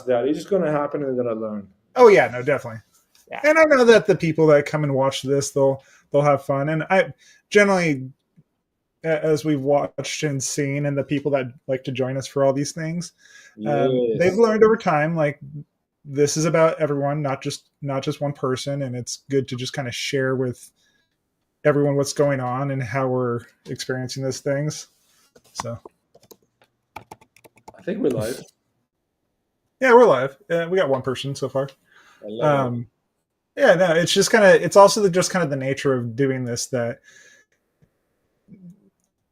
that. It's just going to happen and then I learn. Oh yeah, no, definitely. Yeah. And I know that the people that come and watch this, they'll have fun. And I generally, as we've watched and seen, and the people that like to join us for all these things, they've learned over time, like, this is about everyone, not just one person. And it's good to just kind of share with everyone what's going on and how we're experiencing these things. So I think we're live. Yeah, we're live. We got one person so far. Yeah, no, it's just kind of, it's also just kind of the nature of doing this, that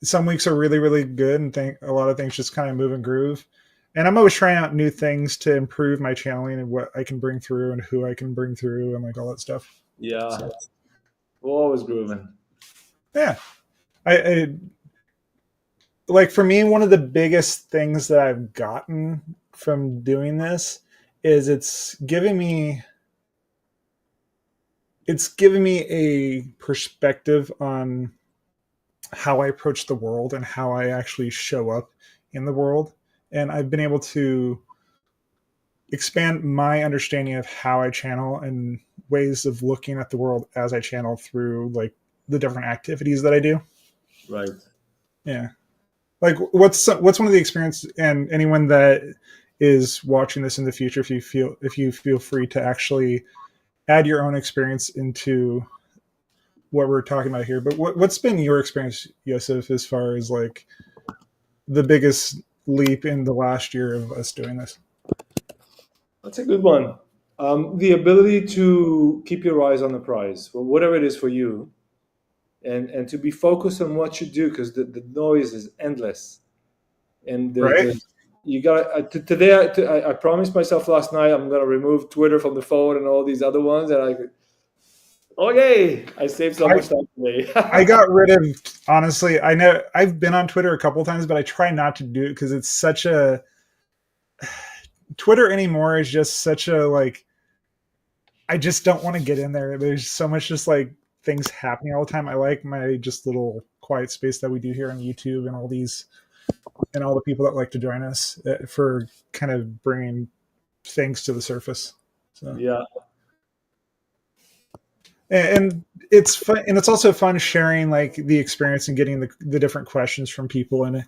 some weeks are really, really good and a lot of things just kind of move and groove. And I'm always trying out new things to improve my channeling and what I can bring through and who I can bring through and like all that stuff. Yeah. So, we're always grooving. Yeah. I like, for me, one of the biggest things that I've gotten from doing this is it's giving me a perspective on how I approach the world and how I actually show up in the world. And I've been able to expand my understanding of how I channel and ways of looking at the world as I channel through like the different activities that I do. Right. Yeah. Like, what's one of the experiences, and anyone that is watching this in the future, if you feel free to actually add your own experience into what we're talking about here. But what's been your experience, Jozef, as far as like the biggest leap in the last year of us doing this? That's a good one. The ability to keep your eyes on the prize, well, whatever it is for you, and to be focused on what you do, because the noise is endless. And you got today. I promised myself last night I'm going to remove Twitter from the phone and all these other ones, and I saved so much time today. I got rid of, honestly, I know I've been on Twitter a couple of times, but I try not to do it because it's such a, Twitter anymore is just such a, like, I just don't want to get in there. There's so much just like things happening all the time. I like my just little quiet space that we do here on YouTube and all the people that like to join us for kind of bringing things to the surface. So. Yeah. And it's fun, and it's also fun sharing like the experience and getting the different questions from people. And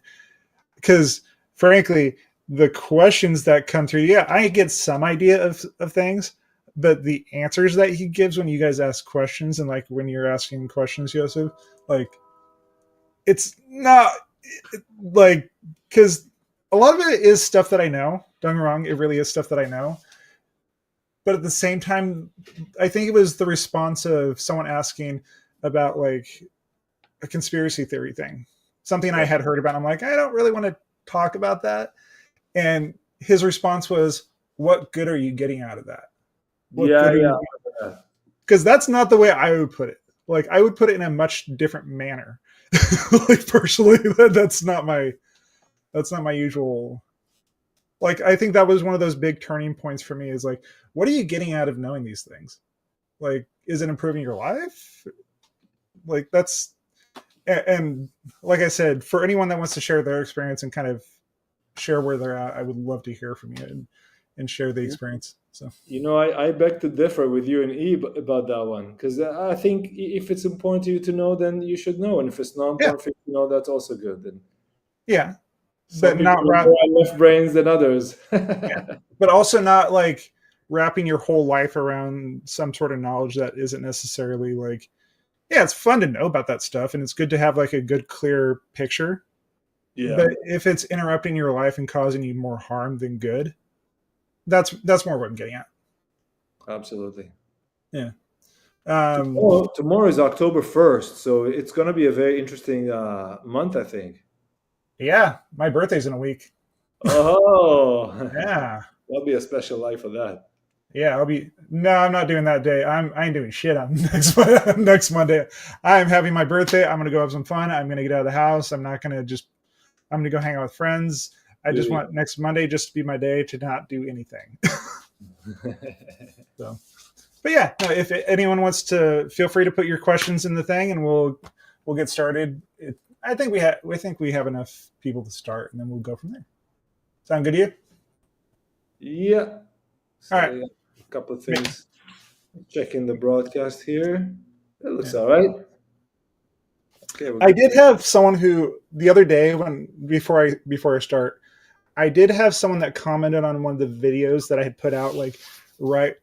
because frankly, the questions that come through, yeah, I get some idea of things, but the answers that he gives when you guys ask questions, and like when you're asking questions, Jozef, like, it's not like, because a lot of it is stuff that I know. Don't get me wrong, it really is stuff that I know. But at the same time, I think it was the response of someone asking about like a conspiracy theory thing, something I had heard about. I'm like, I don't really want to talk about that. And his response was, what good are you getting out of that? Because that's not the way I would put it. Like, I would put it in a much different manner. Like, personally, that's not my usual. Like, I think that was one of those big turning points for me, is like, what are you getting out of knowing these things? Like, is it improving your life? Like, that's, and like I said, for anyone that wants to share their experience and kind of share where they're at, I would love to hear from you and share the experience. So, I beg to differ with you and Eve about that one, because I think if it's important to you to know, then you should know, and if it's not important for you to know, that's also good. And yeah, but not more left brains than others. Yeah. But also not like wrapping your whole life around some sort of knowledge that isn't necessarily like, yeah, it's fun to know about that stuff, and it's good to have like a good, clear picture. Yeah. But if it's interrupting your life and causing you more harm than good, that's more what I'm getting at. Absolutely. Yeah. Tomorrow is October 1st, so it's going to be a very interesting month, I think. Yeah, my birthday's in a week. Oh. Yeah. That'll be a special life for that. Yeah, no, I'm not doing that day. I ain't doing shit on next Monday. I'm having my birthday. I'm gonna go have some fun. I'm gonna get out of the house. I'm gonna go hang out with friends. I just want next Monday just to be my day to not do anything. So, but yeah, no, if anyone wants to, feel free to put your questions in the thing, and we'll get started. I think we have enough people to start, and then we'll go from there. Sound good to you? Yeah. All right. Setting up a couple of things. Checking the broadcast here. It looks all right. Okay, we're I good did to go. have someone who the other day when before I start, I did have someone that commented on one of the videos that I had put out like right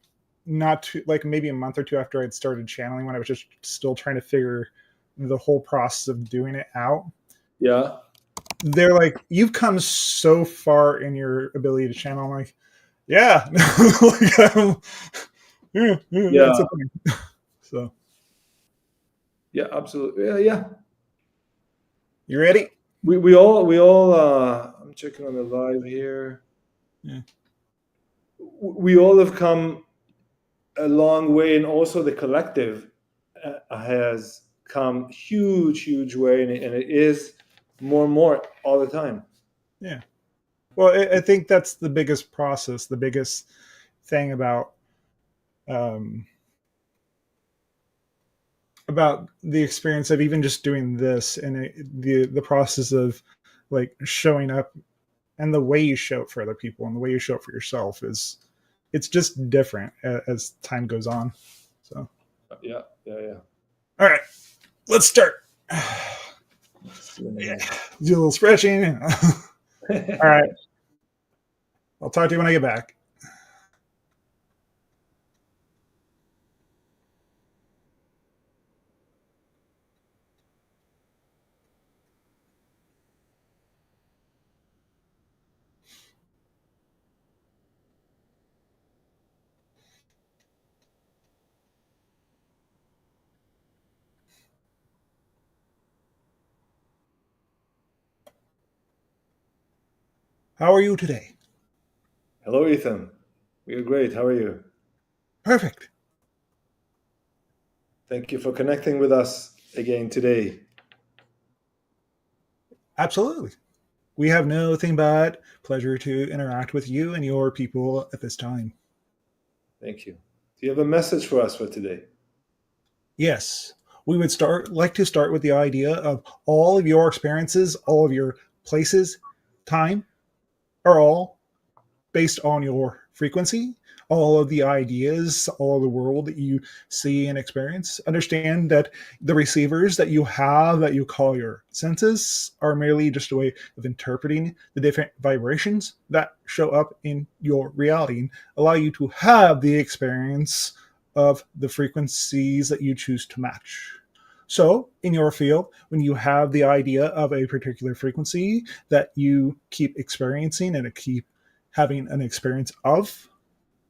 not too like maybe a month or two after I'd started channeling when I was just still trying to figure the whole process of doing it out. Yeah. They're like, you've come so far in your ability to channel. I'm like, yeah, like, yeah, Yeah. it's a thing. So, Yeah. Absolutely. Yeah. Yeah. you ready? We all. I'm checking on the live here. Yeah. We all have come a long way, and also the collective has come huge way, and it is more and more all the time. Yeah. Well, I think that's the biggest process, the biggest thing um, about the experience of even just doing this and the process of like showing up and the way you show up for other people and the way you show up for yourself is it's just different as time goes on. So, Yeah. Yeah. all right, let's start. Yeah, Yeah. do a little stretching. All right, I'll talk to you when I get back. How are you today? Hello, Ethan. We are great. How are you? Perfect. Thank you for connecting with us again today. Absolutely. We have nothing but pleasure to interact with you and your people at this time. Thank you. Do you have a message for us for today? Yes, we would like to start with the idea of all of your experiences, all of your places, time are all based on your frequency. All of the ideas, all of the world that you see and experience. Understand that the receivers that you have, that you call your senses, are merely just a way of interpreting the different vibrations that show up in your reality and allow you to have the experience of the frequencies that you choose to match. So, in your field, when you have the idea of a particular frequency that you keep experiencing and keep having an experience of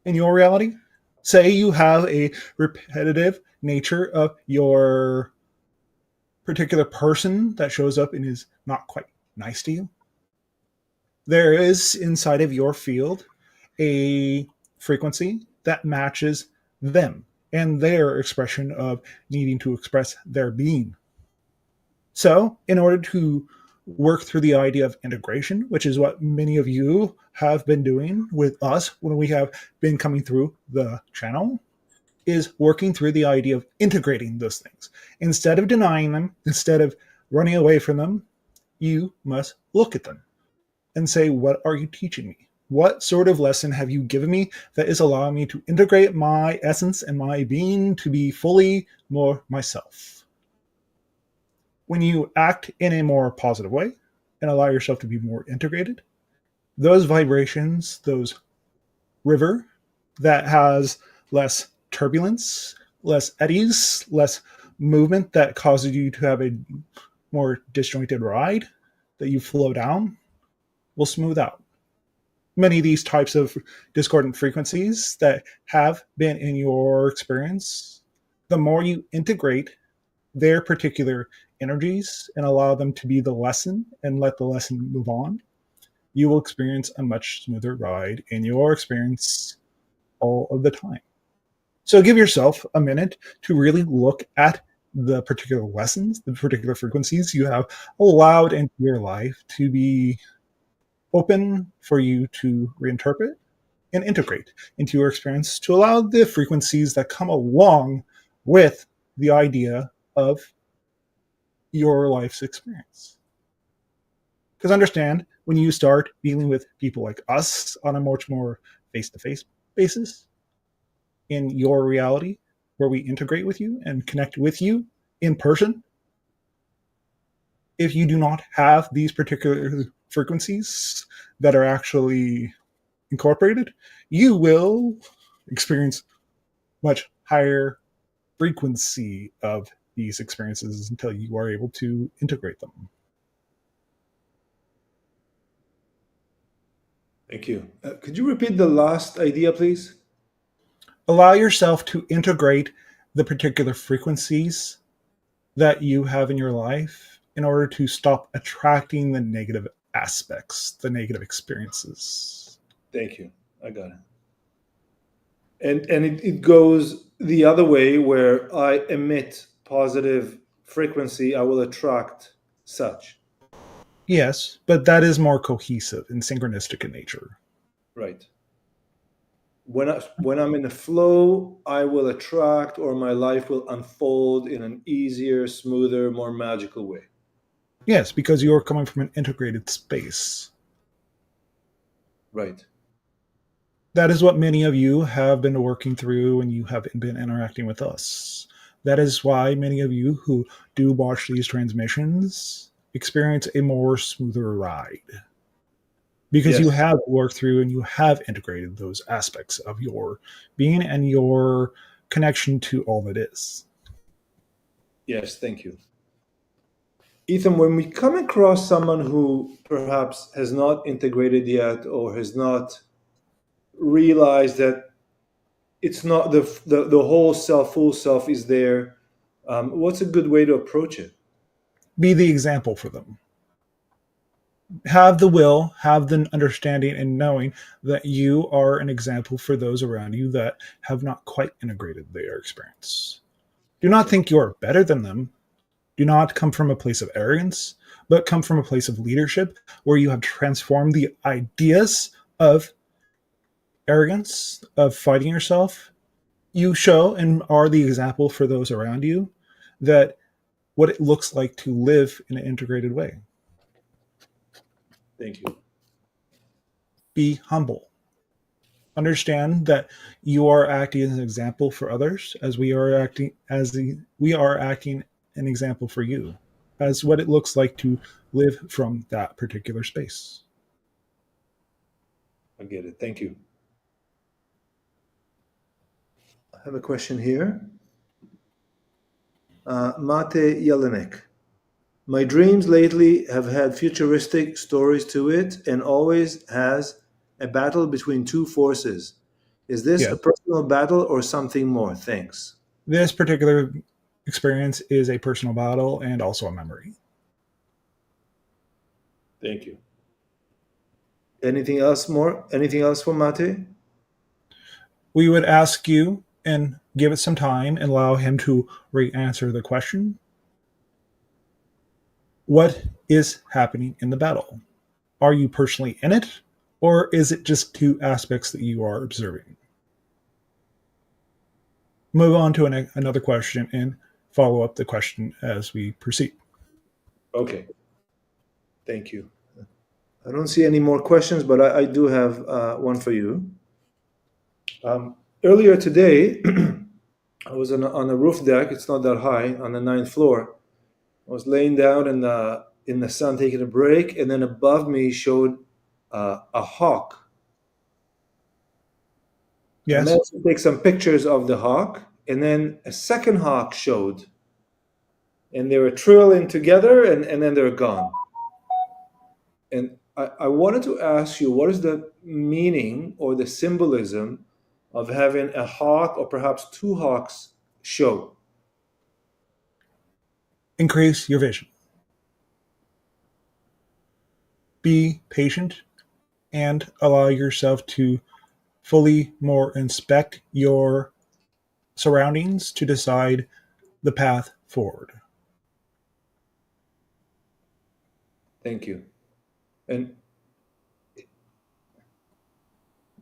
in your reality, say you have a repetitive nature of your particular person that shows up and is not quite nice to you, there is inside of your field a frequency that matches them and their expression of needing to express their being. So, in order to work through the idea of integration, which is what many of you have been doing with us when we have been coming through the channel, is working through the idea of integrating those things. Instead of denying them, instead of running away from them, you must look at them and say, what are you teaching me? What sort of lesson have you given me that is allowing me to integrate my essence and my being to be fully more myself? When you act in a more positive way and allow yourself to be more integrated, those vibrations, those river that has less turbulence, less eddies, less movement that causes you to have a more disjointed ride that you flow down, will smooth out. Many of these types of discordant frequencies that have been in your experience, the more you integrate their particular energies and allow them to be the lesson and let the lesson move on, you will experience a much smoother ride in your experience all of the time. So give yourself a minute to really look at the particular lessons, the particular frequencies you have allowed into your life to be open for you to reinterpret and integrate into your experience to allow the frequencies that come along with the idea of your life's experience. Because understand, when you start dealing with people like us on a much more face-to-face basis in your reality where we integrate with you and connect with you in person, if you do not have these particular frequencies that are actually incorporated, you will experience much higher frequency of these experiences until you are able to integrate them. Thank you. Could you repeat the last idea, please? Allow yourself to integrate the particular frequencies that you have in your life in order to stop attracting the negative aspects, the negative experiences. Thank you. I got it. And it goes the other way, where I emit positive frequency, I will attract such. Yes, but that is more cohesive and synchronistic in nature. Right. When I'm in the flow, I will attract, or my life will unfold in an easier, smoother, more magical way. Yes, because you're coming from an integrated space. Right. That is what many of you have been working through and you have been interacting with us. That is why many of you who do watch these transmissions experience a more smoother ride. Because you Yes. have worked through and you have integrated those aspects of your being and your connection to all that is. Yes. Thank you. Ethan, when we come across someone who perhaps has not integrated yet, or has not realized that it's not the whole self, full self is there, what's a good way to approach it? Be the example for them. Have the will, have the understanding and knowing that you are an example for those around you that have not quite integrated their experience. Do not think you're better than them. Do not come from a place of arrogance, but come from a place of leadership where you have transformed the ideas of arrogance, of fighting yourself. You show and are the example for those around you that what it looks like to live in an integrated way. Thank you. Be humble. Understand that you are acting as an example for others as we are acting an example for you, as what it looks like to live from that particular space. I get it. Thank you. I have a question here. Mate Jelinek. My dreams lately have had futuristic stories to it, and always has a battle between two forces. Is this a Yes, personal battle or something more? Thanks. this particular experience is a personal battle and also a memory. Thank you. Anything else more? Anything else for Mate? We would ask you and give it some time and allow him to re-answer the question. What is happening in the battle? Are you personally in it, or is it just two aspects that you are observing? Move on to another question and follow up the question as we proceed. Okay. Thank you. I don't see any more questions, but I do have one for you. Earlier today, I was on a roof deck. It's not that high, on the 9th floor. I was laying down in the sun, taking a break, and then above me showed a hawk. I Yes, managed to take some pictures of the hawk, and then a second hawk showed, and they were trilling together, and then they're gone. And I wanted to ask you, what is the meaning or the symbolism of having a hawk or perhaps two hawks show? increase your vision. Be patient and allow yourself to fully more inspect your surroundings to decide the path forward. Thank you. And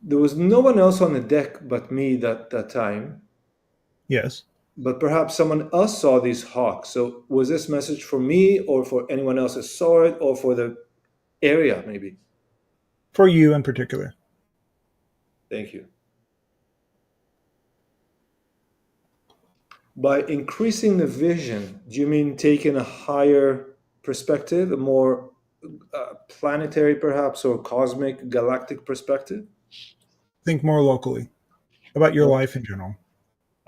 there was no one else on the deck but me that time, Yes, but perhaps someone else saw these hawks. So was this message for me or for anyone else that saw it, or for the area maybe? for you in particular. Thank you. By increasing the vision, do you mean taking a higher perspective, a more planetary perhaps, or cosmic, galactic perspective? Think more locally about your More, life in general.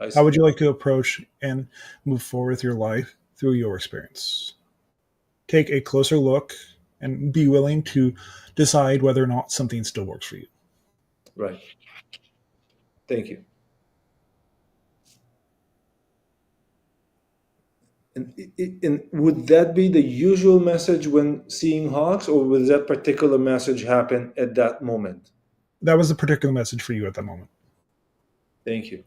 I How see. would you like to approach and move forward with your life through your experience? Take a closer look and be willing to decide whether or not something still works for you. Right. Thank you. And would that be the usual message when seeing hawks, or would that particular message happen at that moment? That was the particular message for you at that moment. Thank you.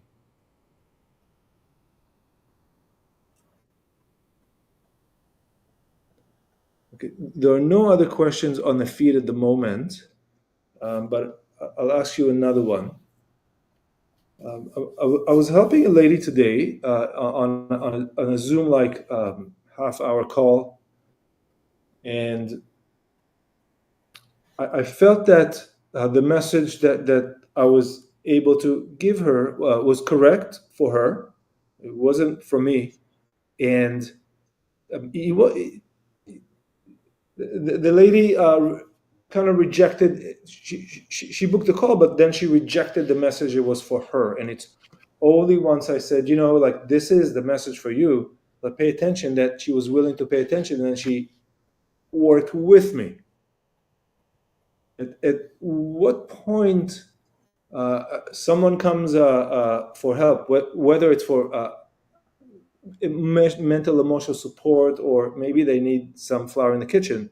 Okay. There are no other questions on the feed at the moment, but I'll ask you another one. I was helping a lady today on a Zoom like half-hour call, and I felt that the message that I was able to give her was correct for her. It wasn't for me, and the lady kind of rejected. She booked the call, but then she rejected the message. It was for her, and it's only once I said, like this is the message for you, but pay attention, that she was willing to pay attention, and she worked with me. At what point someone comes for help, whether it's for mental emotional support, or maybe they need some flour in the kitchen,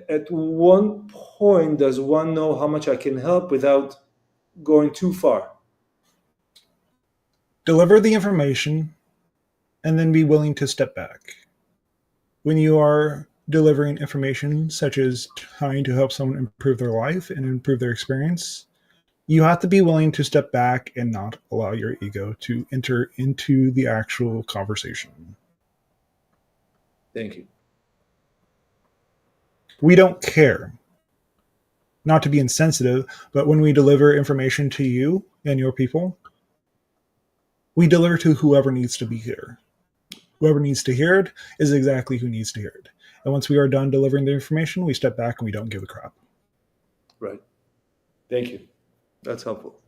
at one point does one know how much I can help without going too far? Deliver the information and then be willing to step back. When you are delivering information such as trying to help someone improve their life and improve their experience, you have to be willing to step back and not allow your ego to enter into the actual conversation. Thank you. We don't care. Not to be insensitive, but when we deliver information to you and your people, we deliver to whoever needs to be here. Whoever needs to hear it is exactly who needs to hear it. And once we are done delivering the information, we step back and we don't give a crap. Right. Thank you. That's helpful.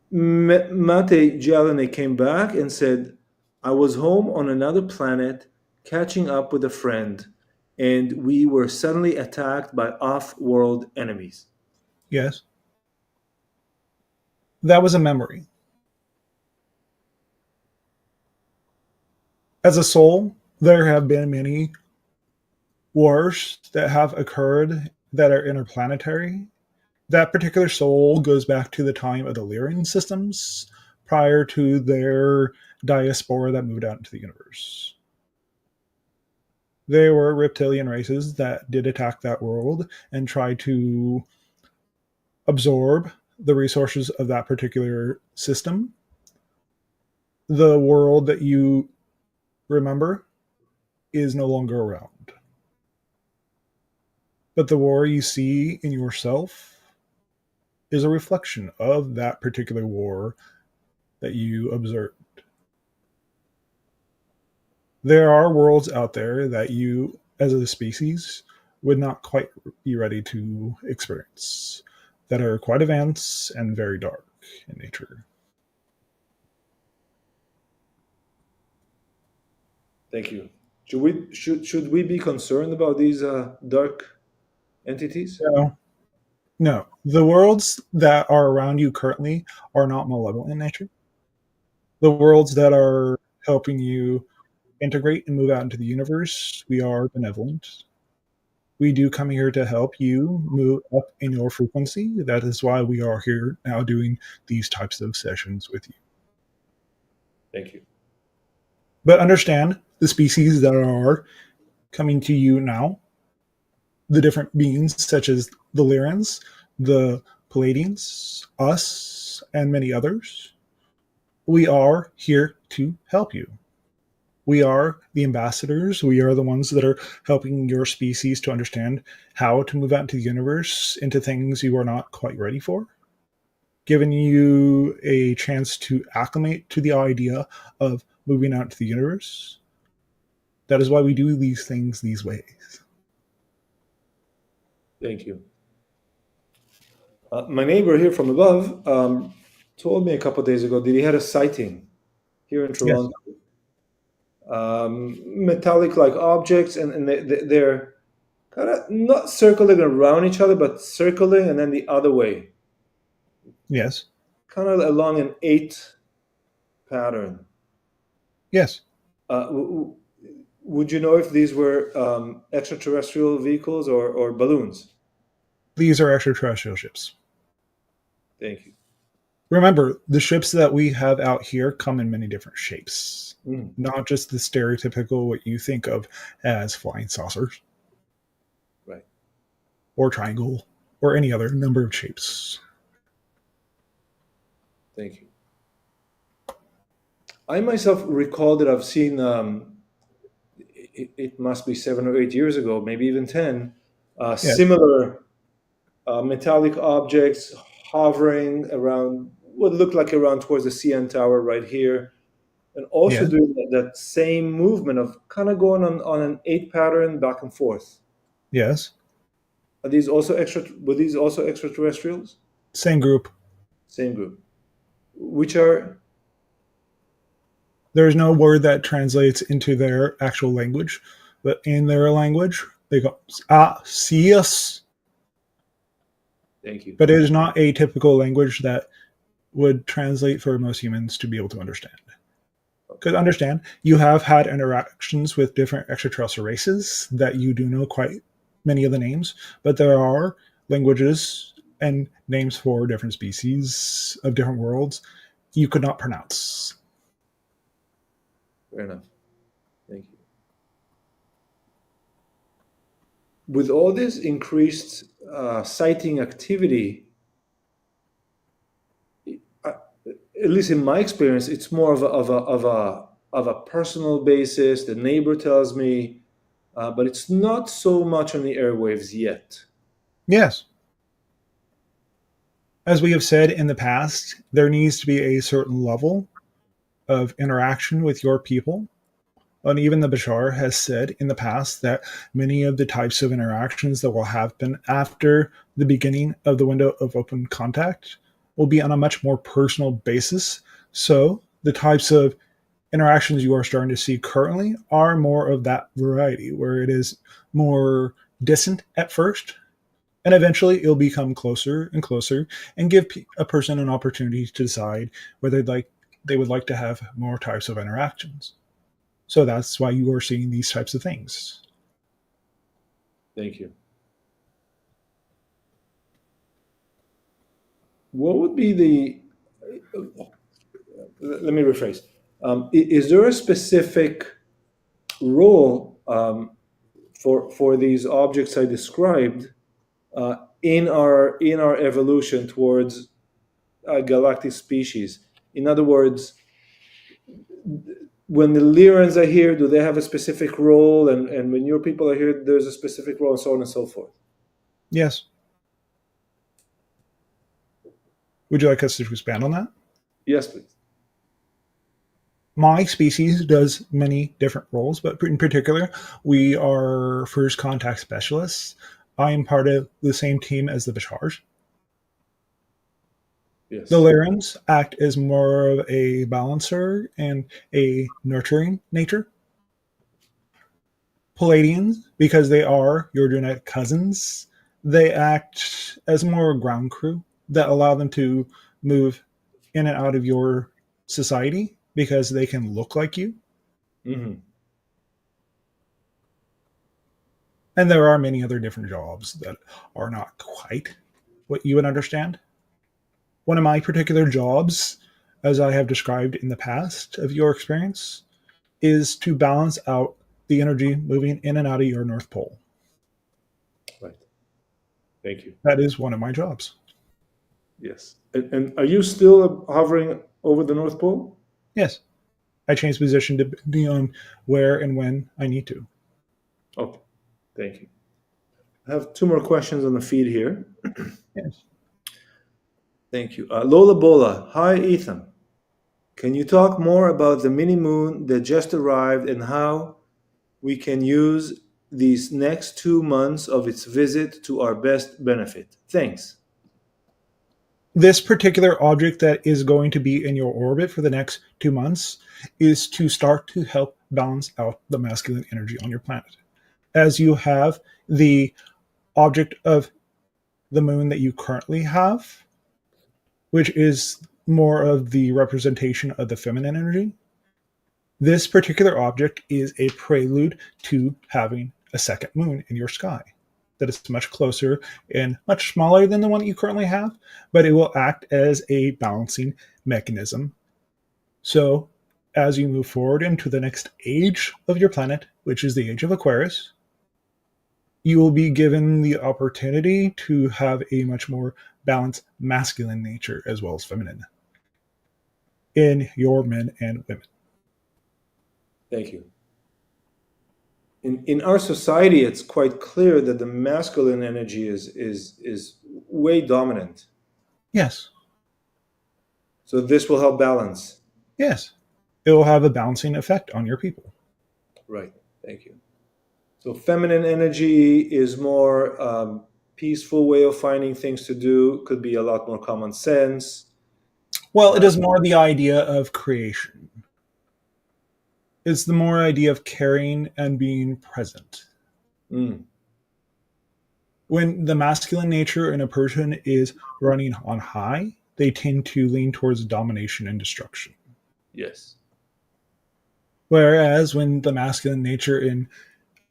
Mate Jalane came back and said, I was home on another planet catching up with a friend, and we were suddenly attacked by off-world enemies. Yes. That was a memory. As a soul, there have been many wars that have occurred that are interplanetary. That particular soul goes back to the time of the Lyran systems prior to their diaspora that moved out into the universe. There were reptilian races that did attack that world and try to absorb the resources of that particular system. The world that you remember is no longer around. But the war you see in yourself is a reflection of that particular war that you observed. There are worlds out there that you, as a species, would not quite be ready to experience, that are quite advanced and very dark in nature. Thank you. Should we be concerned about these dark entities? No. The worlds that are around you currently are not malevolent in nature. The worlds that are helping you integrate and move out into the universe, we are benevolent. We do come here to help you move up in your frequency. That is why we are here now doing these types of sessions with you. Thank you. But understand the species that are coming to you now, the different beings such as the Lyrans, the Palladians, us, and many others. We are here to help you. We are the ambassadors. We are the ones that are helping your species to understand how to move out into the universe, into things you are not quite ready for, giving you a chance to acclimate to the idea of moving out into the universe. That is why we do these things these ways. Thank you. My neighbor here from above told me a couple of days ago that he had a sighting here in Yes. Toronto. Metallic-like objects, and they're kind of not circling around each other, but circling and then the other way, Yes. kind of along an 8 pattern. Yes. Would you know if these were extraterrestrial vehicles or balloons? These are extraterrestrial ships. Thank you. Remember, the ships that we have out here come in many different shapes, Mm, not just the stereotypical what you think of as flying saucers right. or triangle or any other number of shapes. Thank you. I myself recall that I've seen, it must be 7 or 8 years ago, maybe even 10, Yeah. similar metallic objects hovering around what looked like around towards the CN Tower right here, and also Yeah. doing that same movement of kind of going on an 8 pattern back and forth. Yes. Are these also were these also extraterrestrials? Same group. Same group. Which are There's no word that translates into their actual language, but in their language, they go, see us. thank you. But it is not a typical language that would translate for most humans to be able to understand. Because understand, you have had interactions with different extraterrestrial races that you do know quite many of the names, but there are languages and names for different species of different worlds you could not pronounce. Fair enough. Thank you. With all this increased sighting activity, at least in my experience, it's more of a personal basis. The neighbor tells me, but it's not so much on the airwaves yet. Yes. As we have said in the past, there needs to be a certain level of interaction with your people. And even the Bashar has said in the past that many of the types of interactions that will happen after the beginning of the window of open contact will be on a much more personal basis. So the types of interactions you are starting to see currently are more of that variety, where it is more distant at first, and eventually it'll become closer and closer and give a person an opportunity to decide whether they would like to have more types of interactions. So that's why you are seeing these types of things. Thank you. What would be the? Let me rephrase. Is there a specific role for these objects I described in our evolution towards a galactic species? In other words, when the Lyrans are here, do they have a specific role? And when your people are here, there's a specific role, and so on and so forth. Yes. Would you like us to expand on that? Yes, please. My species does many different roles, but in particular, we are first contact specialists. I am part of the same team as the Bashars. Yes. The Lyrans act as more of a balancer and a nurturing nature. Palladians, because they are your genetic cousins, they act as more ground crew that allow them to move in and out of your society because they can look like you. Mm-hmm. And there are many other different jobs that are not quite what you would understand. One of my particular jobs, as I have described in the past of your experience, is to balance out the energy moving in and out of your North Pole. Right. Thank you. That is one of my jobs. Yes. And are you still hovering over the North Pole? Yes. I change position depending on where and when I need to. Okay, thank you. I have two more questions on the feed here. Yes. Thank you. Lola Bola, hi Ethan. Can you talk more about the mini moon that just arrived and how we can use these next 2 months of its visit to our best benefit? Thanks. This particular object that is going to be in your orbit for the next 2 months is to start to help balance out the masculine energy on your planet. As you have the object of the moon that you currently have, which is more of the representation of the feminine energy, this particular object is a prelude to having a second moon in your sky that is much closer and much smaller than the one that you currently have, but it will act as a balancing mechanism. So, as you move forward into the next age of your planet, which is the age of Aquarius, you will be given the opportunity to have a much more balanced masculine nature as well as feminine in your men and women. Thank you. In our society, it's quite clear that the masculine energy is way dominant. Yes, So this will help balance. yes. It will have a balancing effect on your people. Right. Thank you. So feminine energy is more peaceful way of finding things to do. Could be a lot more common sense. Well, it is more the idea of creation. It's the more idea of caring and being present. Mm, When the masculine nature in a person is running on high, they tend to lean towards domination and destruction. yes. Whereas when the masculine nature in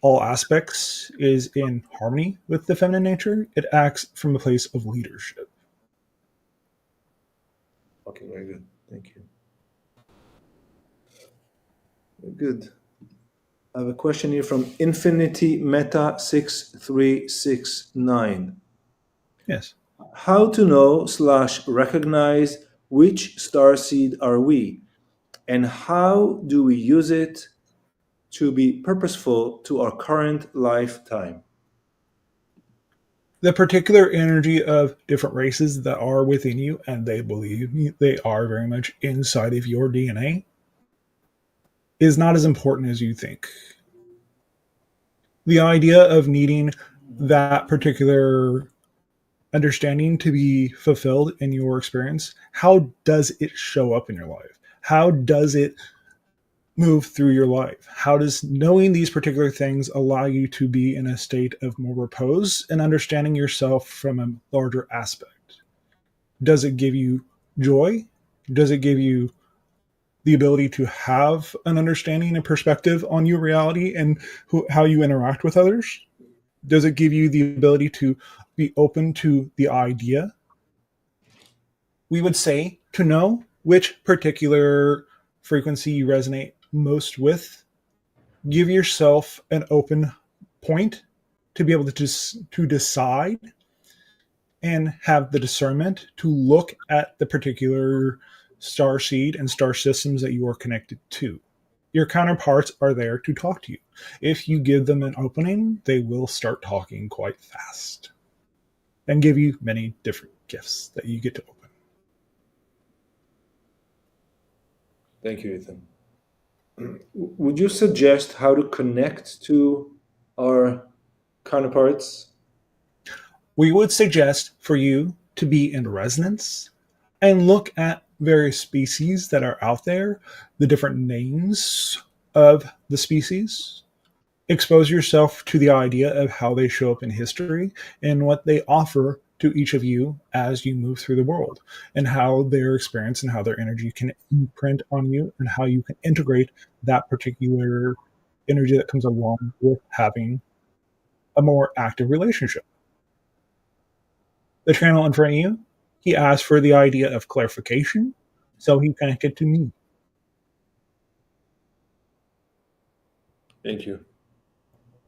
all aspects is in harmony with the feminine nature, it acts from a place of leadership. Okay. Very good. Thank you. Very good. I have a question here from Infinity Meta 6369. Yes. How to know / recognize which star seed are we, and how do we use it to be purposeful to our current lifetime? The particular energy of different races that are within you, and they believe they are very much inside of your DNA, is not as important as you think. The idea of needing that particular understanding to be fulfilled in your experience, how does it show up in your life? How does it move through your life? How does knowing these particular things allow you to be in a state of more repose and understanding yourself from a larger aspect? Does it give you joy? Does it give you the ability to have an understanding and perspective on your reality and how you interact with others? Does it give you the ability to be open to the idea? We would say to know which particular frequency you resonate most with, give yourself an open point to be able to decide and have the discernment to look at the particular star seed and star systems that you are connected to. Your counterparts are there to talk to you. If you give them an opening, they will start talking quite fast and give you many different gifts that you get to open. Thank you, Ethan. Would you suggest how to connect to our counterparts? We would suggest for you to be in resonance and look at various species that are out there, the different names of the species. Expose yourself to the idea of how they show up in history and what they offer to each of you as you move through the world, and how their experience and how their energy can imprint on you, and how you can integrate that particular energy that comes along with having a more active relationship. The channel in front of you, he asked for the idea of clarification, so he connected to me. Thank you.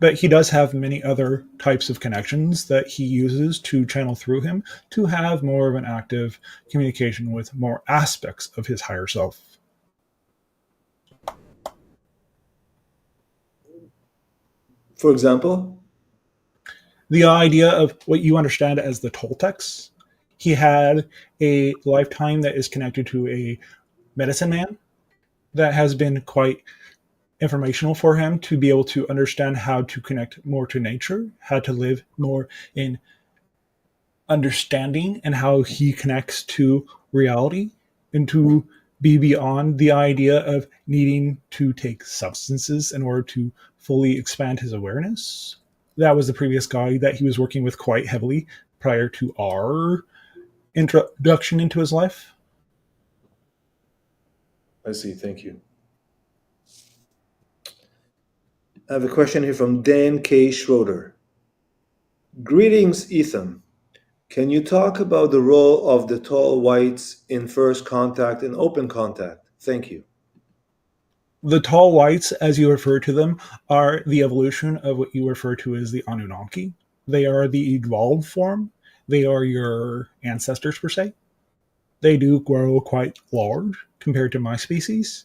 But he does have many other types of connections that he uses to channel through him to have more of an active communication with more aspects of his higher self. For example? The idea of what you understand as the Toltecs. He had a lifetime that is connected to a medicine man that has been quite informational for him to be able to understand how to connect more to nature, how to live more in understanding, and how he connects to reality, and to be beyond the idea of needing to take substances in order to fully expand his awareness. That was the previous guy that he was working with quite heavily prior to our introduction into his life. I see. Thank you. I have a question here from Dan K. Schroeder. Greetings, Ethan. Can you talk about the role of the tall whites in first contact and open contact? Thank you. The tall whites, as you refer to them, are the evolution of what you refer to as the Anunnaki. They are the evolved form. They are your ancestors, per se. They do grow quite large compared to my species.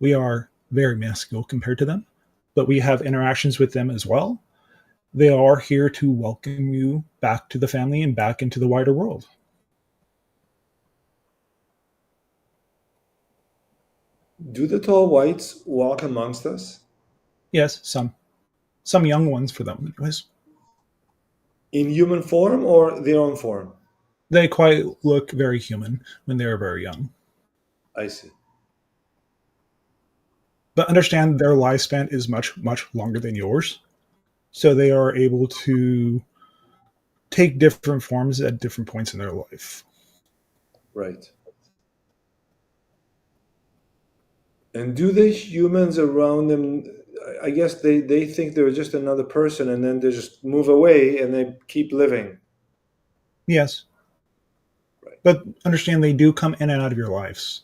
We are very minuscule compared to them, but we have interactions with them as well. They are here to welcome you back to the family and back into the wider world. Do the tall whites walk amongst us? Yes, some young ones for them, anyways. In human form or their own form? They quite look very human when they are very young. I see. But understand their lifespan is much, much longer than yours. So they are able to take different forms at different points in their life. Right. And do the humans around them, I guess they think they're just another person and then they just move away and they keep living. Yes. Right. But understand they do come in and out of your lives.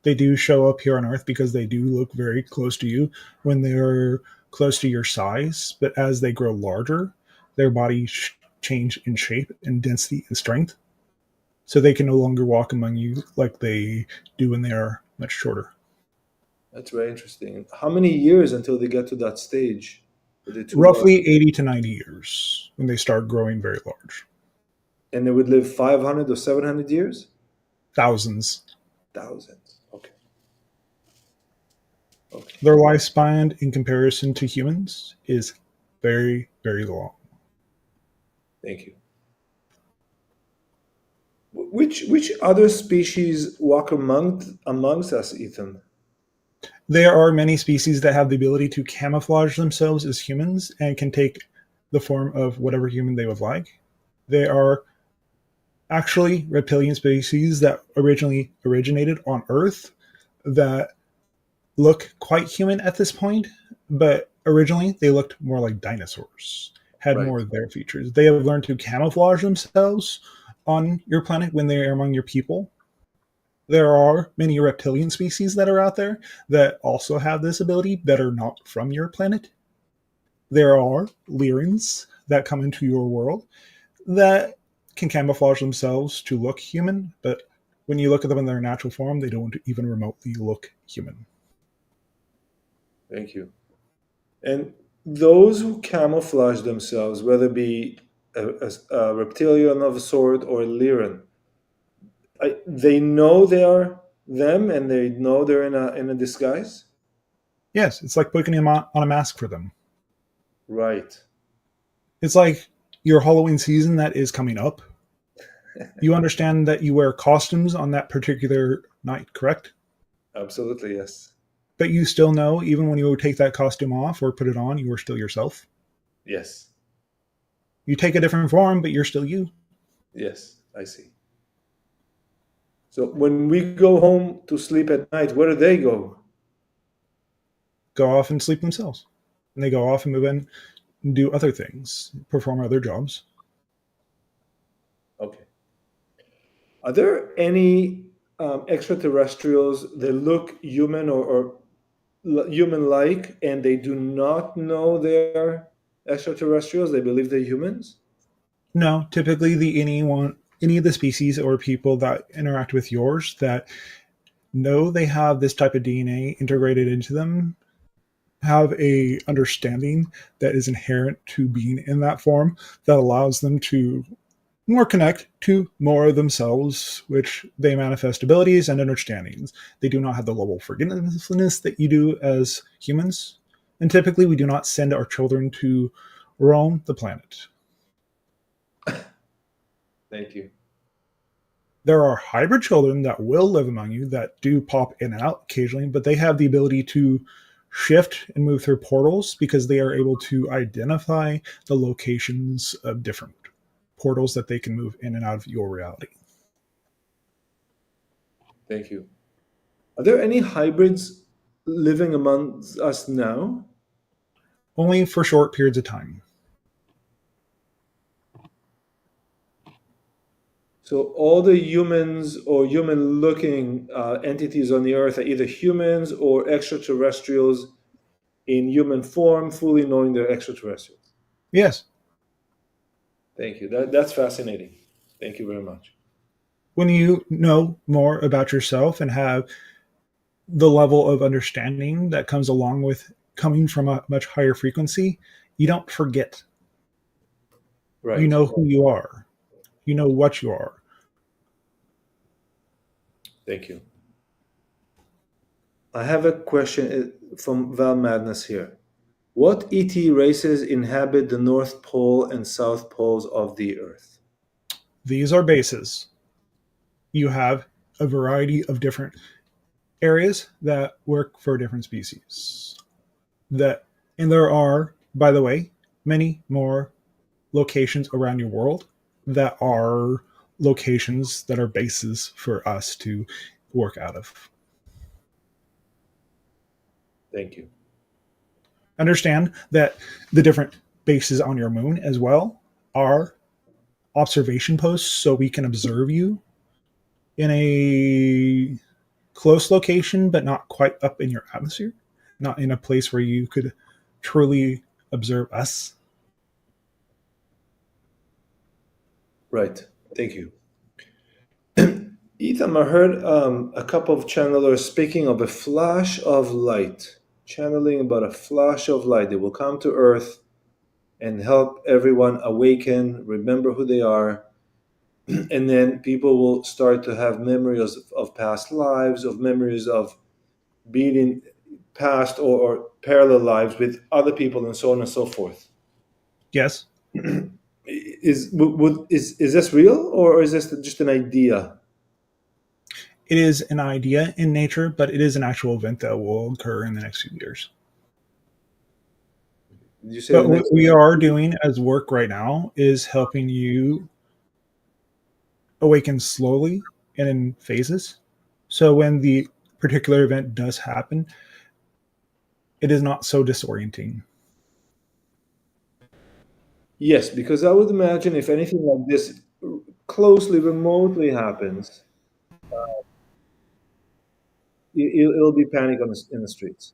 They do show up here on Earth because they do look very close to you when they're close to your size. But as they grow larger, their bodies change in shape and density and strength. So they can no longer walk among you like they do when they are much shorter. That's very interesting. How many years until they get to that stage? Where they're too large? Roughly 80 to 90 years when they start growing very large. And they would live 500 or 700 years? Thousands. Thousands. Okay. Okay. Their lifespan in comparison to humans is very, very long. Thank you. Which other species walk amongst us, Ethan? There are many species that have the ability to camouflage themselves as humans and can take the form of whatever human they would like. There are actually reptilian species that originally originated on Earth that look quite human at this point, but originally they looked more like dinosaurs, had Right. more of their features. They have learned to camouflage themselves on your planet when they are among your people. There are many reptilian species that are out there that also have this ability that are not from your planet. There are Lyrans that come into your world that can camouflage themselves to look human, but when you look at them in their natural form, they don't even remotely look human. Thank you. And those who camouflage themselves, whether it be a reptilian of a sort or a Lyran, they know they are them and they know they're in a disguise? Yes, it's like putting them on a mask for them. Right. It's like your Halloween season that is coming up. You understand that you wear costumes on that particular night, correct? Absolutely, yes. But you still know, even when you take that costume off or put it on, you are still yourself. Yes. You take a different form, but you're still you. Yes, I see. So when we go home to sleep at night, where do they go? Go off and sleep themselves. And they go off and move in and do other things, perform other jobs. Okay. Are there any extraterrestrials that look human or human-like, and they do not know they're extraterrestrials? They believe they're humans? No, typically any of the species or people that interact with yours that know they have this type of DNA integrated into them have a understanding that is inherent to being in that form that allows them to more connect to more of themselves, which they manifest abilities and understandings. They do not have the level of forgiveness that you do as humans. And typically, we do not send our children to roam the planet. Thank you. There are hybrid children that will live among you that do pop in and out occasionally, but they have the ability to shift and move through portals because they are able to identify the locations of different portals that they can move in and out of your reality. Thank you. Are there any hybrids living among us now? Only for short periods of time. So all the humans or human-looking entities on the Earth are either humans or extraterrestrials in human form, fully knowing they're extraterrestrials. Yes. Thank you. That's fascinating. Thank you very much. When you know more about yourself and have the level of understanding that comes along with coming from a much higher frequency, you don't forget. You Right. know who you are. You know what you are. Thank you. I have a question from Val Madness here. What ET races inhabit the North Pole and South Poles of the Earth? These are bases. You have a variety of different areas that work for different species. And there are, by the way, many more locations around your world that are locations that are bases for us to work out of. Thank you. Understand that the different bases on your moon as well are observation posts so we can observe you in a close location, but not quite up in your atmosphere, not in a place where you could truly observe us. Right. Thank you. Ethan, I heard a couple of channelers speaking of a flash of light, channeling about a flash of light that will come to Earth and help everyone awaken, remember who they are, and then people will start to have memories of past lives, of memories of being in past or parallel lives with other people, and so on and so forth. Yes, Is this real, or is this just an idea? it is an idea in nature, but it is an actual event that will occur in the next few years. Did you say the But what next? we are doing as work right now is helping you awaken slowly and in phases. So when the particular event does happen, it is not so disorienting. Yes, because I would imagine if anything like this closely, remotely happens, it'll be panic in the streets.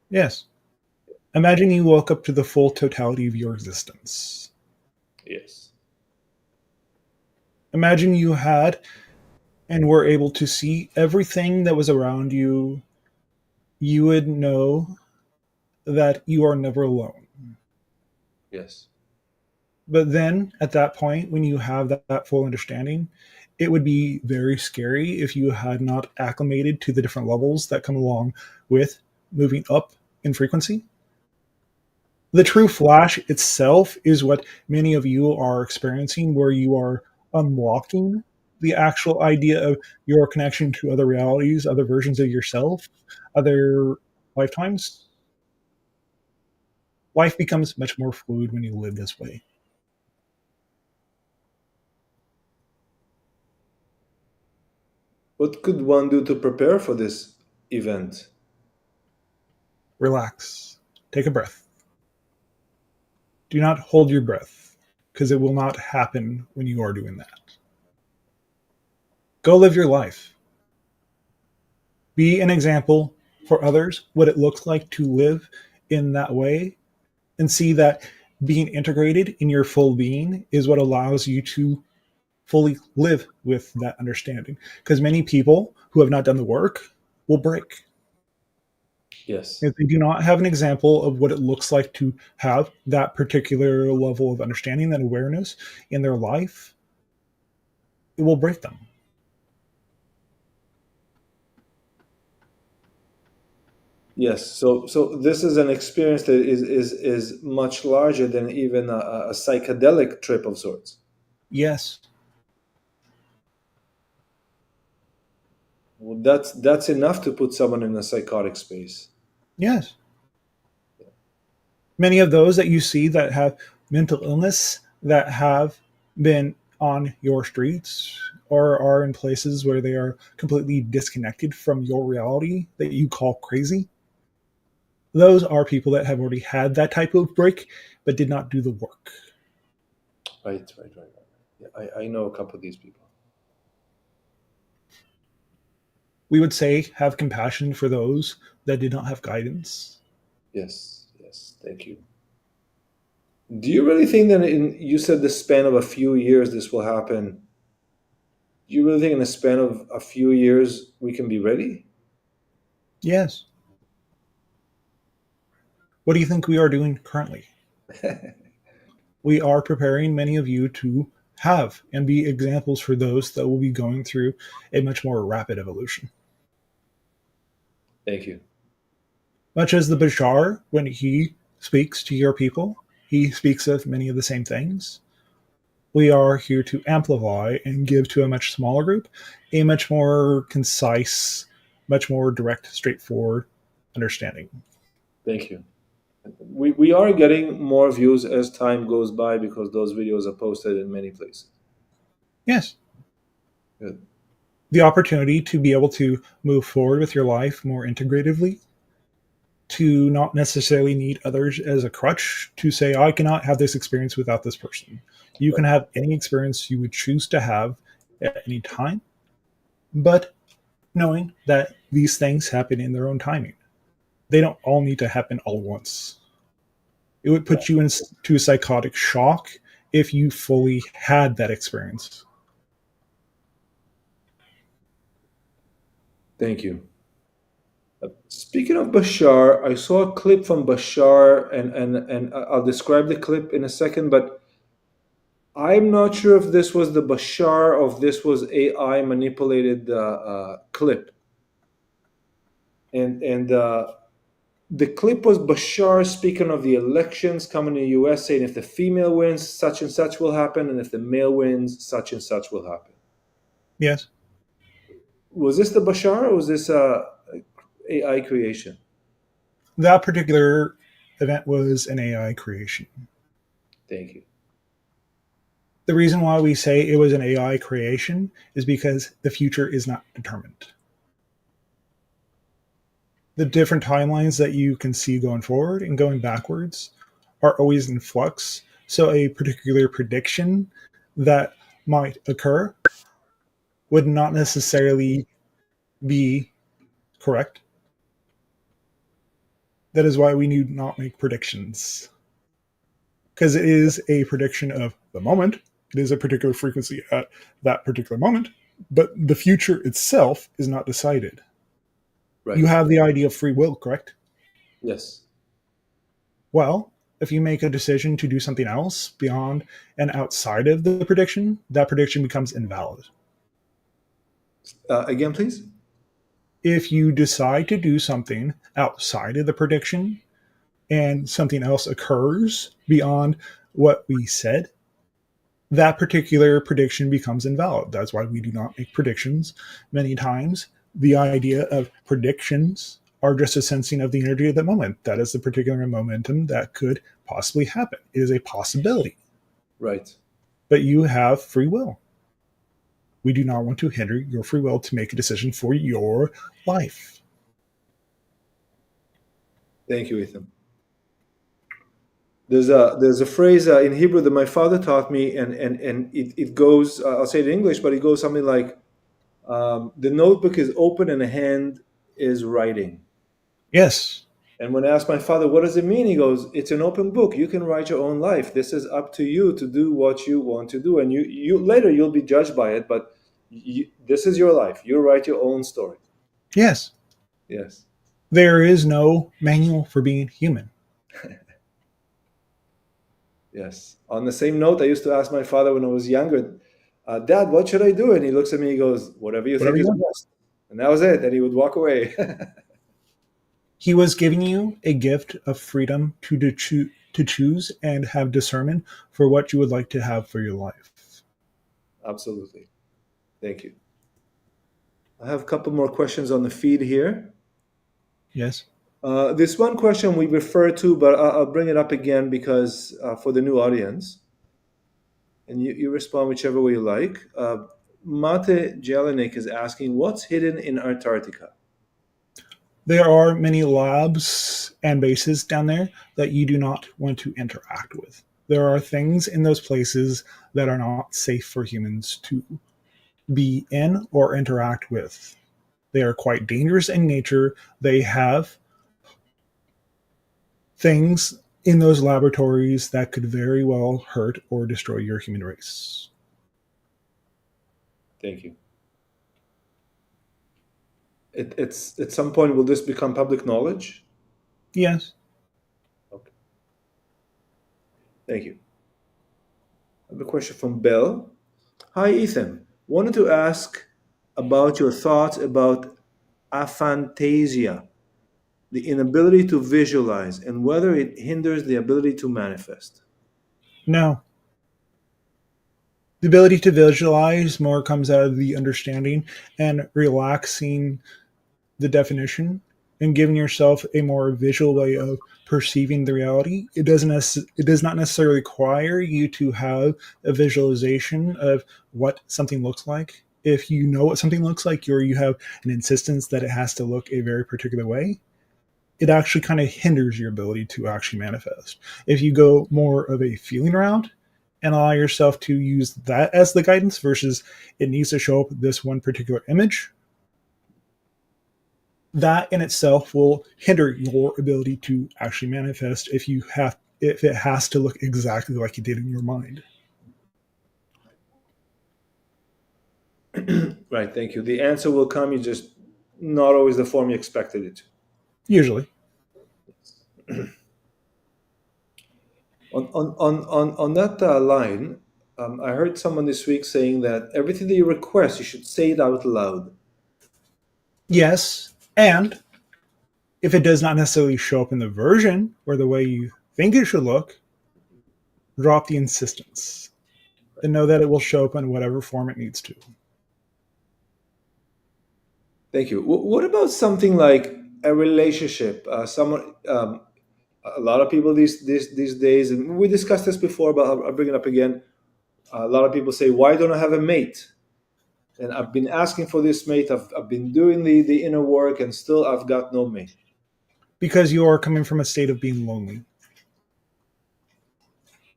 Yes. Imagine you woke up to the full totality of your existence. Yes. Imagine you had and were able to see everything that was around you. You would know that you are never alone. Yes. But then at that point, when you have that full understanding, it would be very scary if you had not acclimated to the different levels that come along with moving up in frequency. The true flash itself is what many of you are experiencing, where you are unlocking the actual idea of your connection to other realities, other versions of yourself, other lifetimes. Life becomes much more fluid when you live this way. What could one do to prepare for this event? Relax. Take a breath. Do not hold your breath because it will not happen when you are doing that. Go live your life. Be an example for others what it looks like to live in that way and see that being integrated in your full being is what allows you to fully live with that understanding. Because many people who have not done the work will break. Yes. If they do not have an example of what it looks like to have that particular level of understanding and awareness in their life, it will break them. Yes. So this is an experience that is much larger than even a psychedelic trip of sorts. Yes. Well, that's enough to put someone in a psychotic space. Yes. Many of those that you see that have mental illness that have been on your streets or are in places where they are completely disconnected from your reality that you call crazy, those are people that have already had that type of break but did not do the work. Right. Right. Right. Yeah, I know a couple of these people. We would say have compassion for those that did not have guidance. Yes. Yes. Thank you. Do you really think that you said the span of a few years this will happen? Do you really think in the span of a few years we can be ready? Yes. What do you think we are doing currently? We are preparing many of you to have and be examples for those that will be going through a much more rapid evolution. Thank you. Much as the Bashar, when he speaks to your people, he speaks of many of the same things. We are here to amplify and give to a much smaller group a much more concise, much more direct, straightforward understanding. Thank you. We are getting more views as time goes by because those videos are posted in many places. Yes, Good. the opportunity to be able to move forward with your life more integratively, to not necessarily need others as a crutch to say, I cannot have this experience without this person. You can Right. have any experience you would choose to have at any time, but knowing that these things happen in their own timing. They don't all need to happen all at once. It would Right. put you into a psychotic shock if you fully had that experience. Thank you. Speaking of Bashar, I saw a clip from Bashar, and I'll describe the clip in a second, but I'm not sure if this was the Bashar or if this was AI manipulated clip. And the clip was Bashar speaking of the elections coming to the US, saying if the female wins, such and such will happen, and if the male wins, such and such will happen. Yes, Was this the Bashar or was this AI creation? that particular event was an AI creation. Thank you. The reason why we say it was an AI creation is because the future is not determined. The different timelines that you can see going forward and going backwards are always in flux. So a particular prediction that might occur would not necessarily be correct. That is why we need not make predictions. Because it is a prediction of the moment, it is a particular frequency at that particular moment, but the future itself is not decided. You Right. have the idea of free will, correct? Yes. Well, if you make a decision to do something else beyond and outside of the prediction, that prediction becomes invalid. Again, please. If you decide to do something outside of the prediction and something else occurs beyond what we said, that particular prediction becomes invalid. That's why we do not make predictions. Many times, the idea of predictions are just a sensing of the energy of the moment. That is the particular momentum that could possibly happen. It is a possibility, Right. but you have free will. We do not want to hinder your free will to make a decision for your life. Thank you, Ethan. There's a phrase in Hebrew that my father taught me, and it goes. I'll say it in English, but it goes something like, "The notebook is open and the hand is writing." Yes, And when I asked my father, "What does it mean?" He goes, "It's an open book. You can write your own life. This is up to you to do what you want to do, and you later you'll be judged by it, but this is your life. You write your own story." yes. Yes. There is no manual for being human. Yes. On the same note, I used to ask my father when I was younger, Dad, what should I do? And he looks at me, he goes, whatever you Whatever think you is want. best. And that was it. And he would walk away. He was giving you a gift of freedom to choose and have discernment for what you would like to have for your life. Absolutely. Thank you. I have a couple more questions on the feed here. Yes. This one question we refer to, but I'll bring it up again because for the new audience, and you respond whichever way you like. Mate Jelinek is asking, what's hidden in Antarctica? There are many labs and bases down there that you do not want to interact with. There are things in those places that are not safe for humans to be in or interact with. They are quite dangerous in nature. They have things in those laboratories that could very well hurt or destroy your human race. Thank you. It's at some point, will this become public knowledge? Yes. Okay. Thank you. I have a question from Bell. Hi, Ethan. Wanted to ask about your thoughts about aphantasia, the inability to visualize, and whether it hinders the ability to manifest. No. The ability to visualize more comes out of the understanding and relaxing the definition and giving yourself a more visual way of perceiving the reality. It does not necessarily require you to have a visualization of what something looks like. If you know what something looks like, or you have an insistence that it has to look a very particular way, it actually kind of hinders your ability to actually manifest. If you go more of a feeling route and allow yourself to use that as the guidance versus it needs to show up this one particular image, that in itself will hinder your ability to actually manifest if it has to look exactly like you did in your mind. Right, thank you. The answer will come, you just not always the form you expected it to. Usually. On that line, I heard someone this week saying that everything that you request, you should say it out loud. Yes. And if it does not necessarily show up in the version or the way you think it should look, drop the insistence and know that it will show up in whatever form it needs to. Thank you. What about something like a relationship? Someone, a lot of people these days, and we discussed this before, but I'll bring it up again. A lot of people say, "Why don't I have a mate?" And I've been asking for this mate. I've been doing the inner work, and still I've got no mate. Because you are coming from a state of being lonely.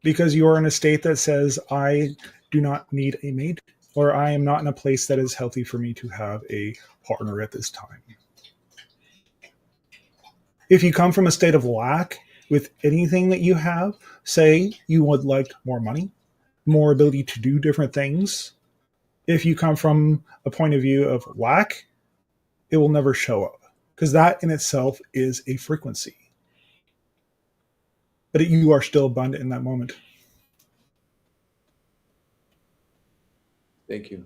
Because you are in a state that says, I do not need a mate, or I am not in a place that is healthy for me to have a partner at this time. If you come from a state of lack with anything that you have, say you would like more money, more ability to do different things. If you come from a point of view of lack, it will never show up because that in itself is a frequency. But you are still abundant in that moment. Thank you.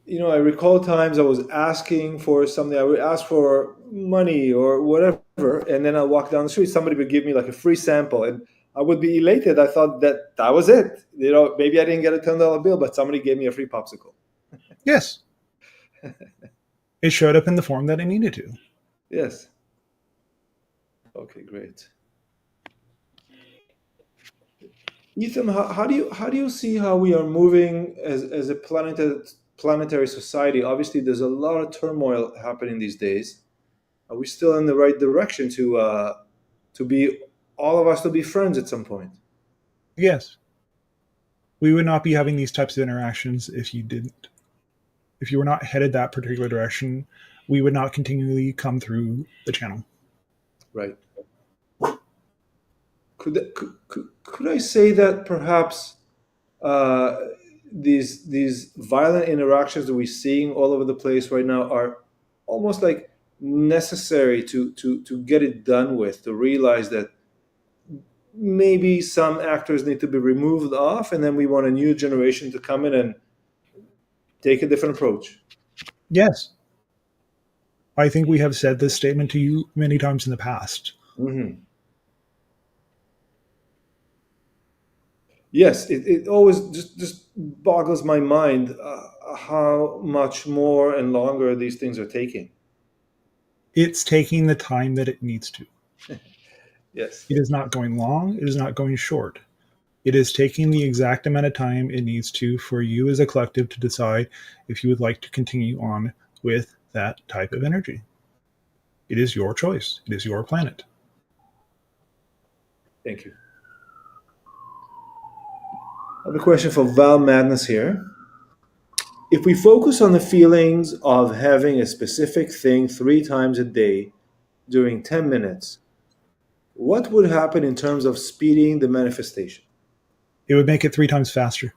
I recall times I was asking for something. I would ask for money or whatever, and then I walk down the street. Somebody would give me like a free sample, and I would be elated. I thought that was it. Maybe I didn't get a $10 bill, but somebody gave me a free popsicle. Yes. It showed up in the form that it needed to. Yes. Okay, great. Ethan, how do you see how we are moving as a planetary society? Obviously, there's a lot of turmoil happening these days. Are we still in the right direction to be all of us to be friends at some point? Yes. We would not be having these types of interactions if you didn't. If you were not headed that particular direction, we would not continually come through the channel. Right. Could I say that perhaps these violent interactions that we're seeing all over the place right now are almost like necessary to get it done with, to realize that maybe some actors need to be removed off, and then we want a new generation to come in and take a different approach. Yes. I think we have said this statement to you many times in the past. Mm-hmm. Yes, it always just boggles my mind how much more and longer these things are taking. It's taking the time that it needs to. Yes. It is not going long, it is not going short. It is taking the exact amount of time it needs to for you as a collective to decide if you would like to continue on with that type of energy. It is your choice. It is your planet. Thank you. I have a question for Val Madness here. If we focus on the feelings of having a specific thing 3 times a day during 10 minutes, what would happen in terms of speeding the manifestation? It would make it 3 times faster.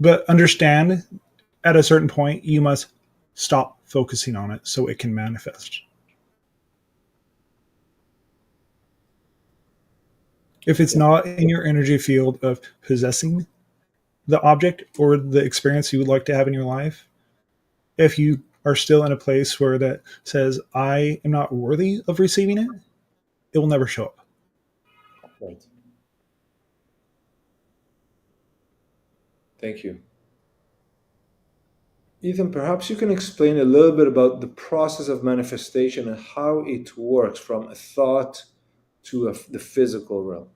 But understand at a certain point, you must stop focusing on it so it can manifest. If it's Yeah. not in your energy field of possessing the object or the experience you would like to have in your life, if you are still in a place where that says, I am not worthy of receiving it, it will never show up. Right. Thank you. Ethan, perhaps you can explain a little bit about the process of manifestation and how it works from a thought to the physical realm.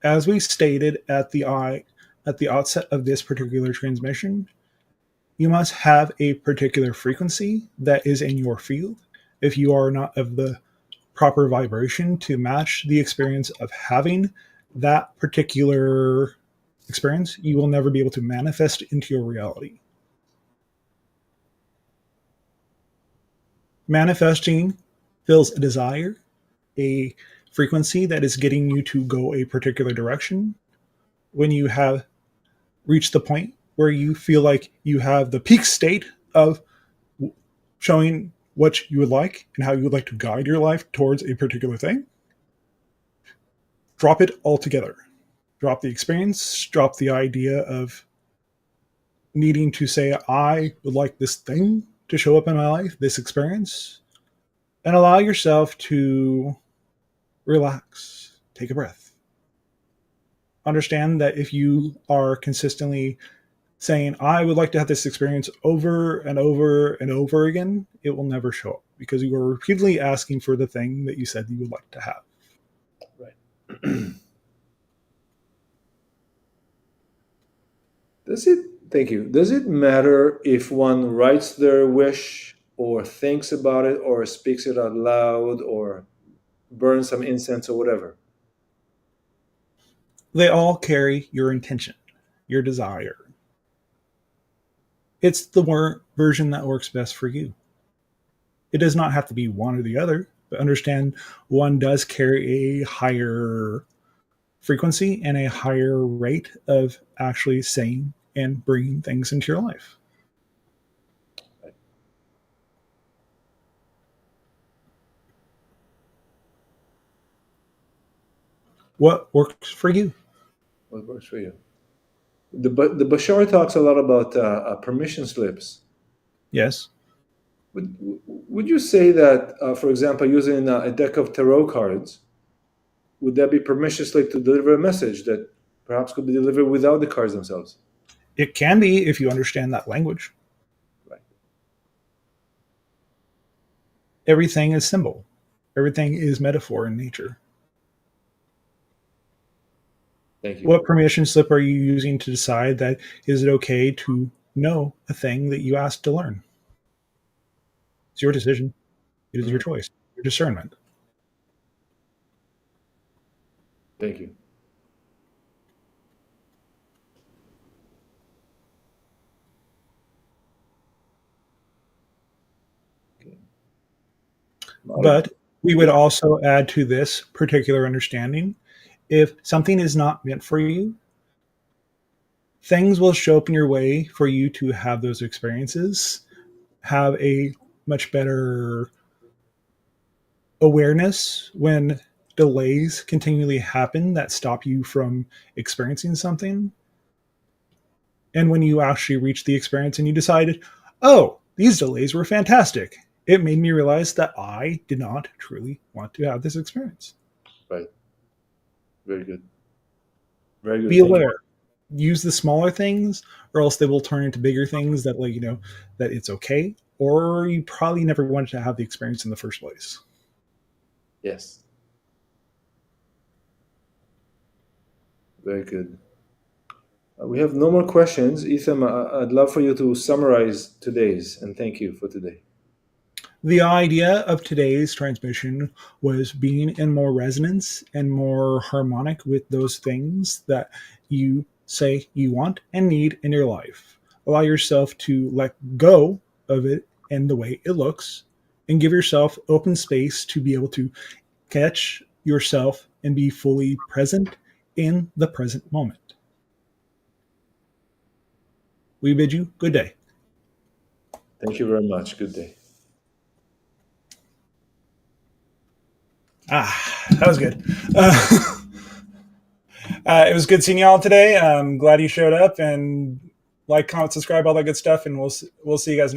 As we stated at the outset of this particular transmission, you must have a particular frequency that is in your field. If you are not of the proper vibration to match the experience of having that particular experience, you will never be able to manifest into your reality. Manifesting fills a desire, a frequency that is getting you to go a particular direction. When you have reached the point where you feel like you have the peak state of showing what you would like and how you would like to guide your life towards a particular thing, drop it altogether. Drop the experience, drop the idea of needing to say, I would like this thing to show up in my life, this experience, and allow yourself to relax, take a breath. Understand that if you are consistently saying, I would like to have this experience over and over and over again, it will never show up because you are repeatedly asking for the thing that you said you would like to have. Right. Thank you. Does it matter if one writes their wish or thinks about it or speaks it out loud or burns some incense or whatever? They all carry your intention, your desire. It's the version that works best for you. It does not have to be one or the other, but understand one does carry a higher frequency and a higher rate of actually saying and bringing things into your life. What works for you? What works for you? The Bashar talks a lot about permission slips. Yes. Would you say that, for example, using a deck of tarot cards, would that be permission slip to deliver a message that perhaps could be delivered without the cards themselves? It can be if you understand that language. Right. Everything is symbol. Everything is metaphor in nature. Thank you. What permission slip are you using to decide that is it okay to know a thing that you asked to learn? It's your decision. It is your choice, your discernment. Thank you. Okay. But we would also add to this particular understanding if something is not meant for you, things will show up in your way for you to have those experiences, have a much better awareness when delays continually happen that stop you from experiencing something. And when you actually reach the experience and you decided, oh, these delays were fantastic, it made me realize that I did not truly want to have this experience. Right. Very good. Very good. Be Thank you. aware. Use the smaller things, or else they will turn into bigger things that, like, that it's okay, or you probably never wanted to have the experience in the first place. Yes. Very good. We have no more questions. Ethan, I'd love for you to summarize today's, and thank you for today. The idea of today's transmission was being in more resonance and more harmonic with those things that you say you want and need in your life. Allow yourself to let go of it and the way it looks, and give yourself open space to be able to catch yourself and be fully present in the present moment. We bid you good day. Thank you very much. Good day. That was good. It was good seeing y'all today. I'm glad you showed up, and like, comment, subscribe, all that good stuff, and we'll see you guys next